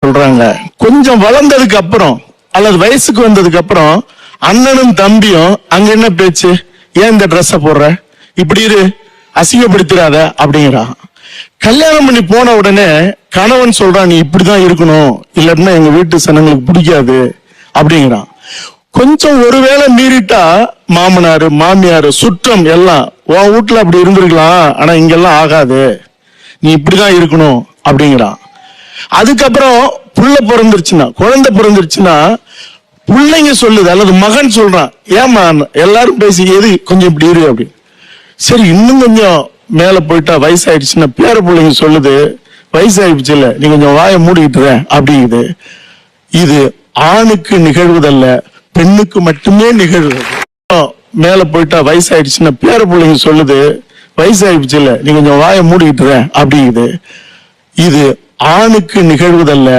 சொல்றாங்க. கொஞ்சம் வளர்ந்ததுக்கு அப்புறம் அல்லது வயசுக்கு வந்ததுக்கு அப்புறம் அண்ணனும் தம்பியும் அங்க என்ன பேச்சு, ஏன் இந்த ட்ரெஸ் போடுற, இப்படி இரு, அசிங்கப்படுத்திடாத அப்படிங்கிறான். கல்யாணம் பண்ணி போன உடனே கணவன் சொல்றான், நீ இப்படிதான் இருக்கணும், இல்லன்னா எங்க வீட்டு சனங்களுக்கு பிடிக்காது அப்படிங்கிறான். கொஞ்சம் ஒருவேளை மீறிட்டா மாமனாரு மாமியாரு சுற்றம் எல்லாம், உன் வீட்டுல அப்படி இருந்திருக்கலாம், ஆனா இங்கெல்லாம் ஆகாது, நீ இப்படிதான் இருக்கணும் அப்படிங்கிறான். அதுக்கப்புறம் புள்ள பிறந்துருச்சுன்னா, குழந்தை பிறந்துருச்சுன்னா பிள்ளைங்க சொல்லுது அல்லது மகன் சொல்றான், ஏமா எல்லாரும் பேசி எது கொஞ்சம் இப்படி இரு அப்படி. சரி, இன்னும் கொஞ்சம் மேல போயிட்டா வயசாயிடுச்சுன்னா பேர பிள்ளைங்க சொல்லுது, வயசாயிடுச்சு இல்ல, நீ கொஞ்சம் வாயை மூடிக்கிட்டுற அப்படிங்குது. இது ஆணுக்கு நிகழ்வதல்ல, பெண்ணுக்கு மட்டுமே நிகழ்வது. மேல போயிட்டா வயசாயிடுச்சுன்னா பேர பிள்ளைங்க சொல்லுது, வயசாயிடுச்சு இல்ல, நீ கொஞ்சம் வாயை மூடிக்கிட்டுற அப்படிங்குது. இது ஆணுக்கு நிகழ்வதல்ல,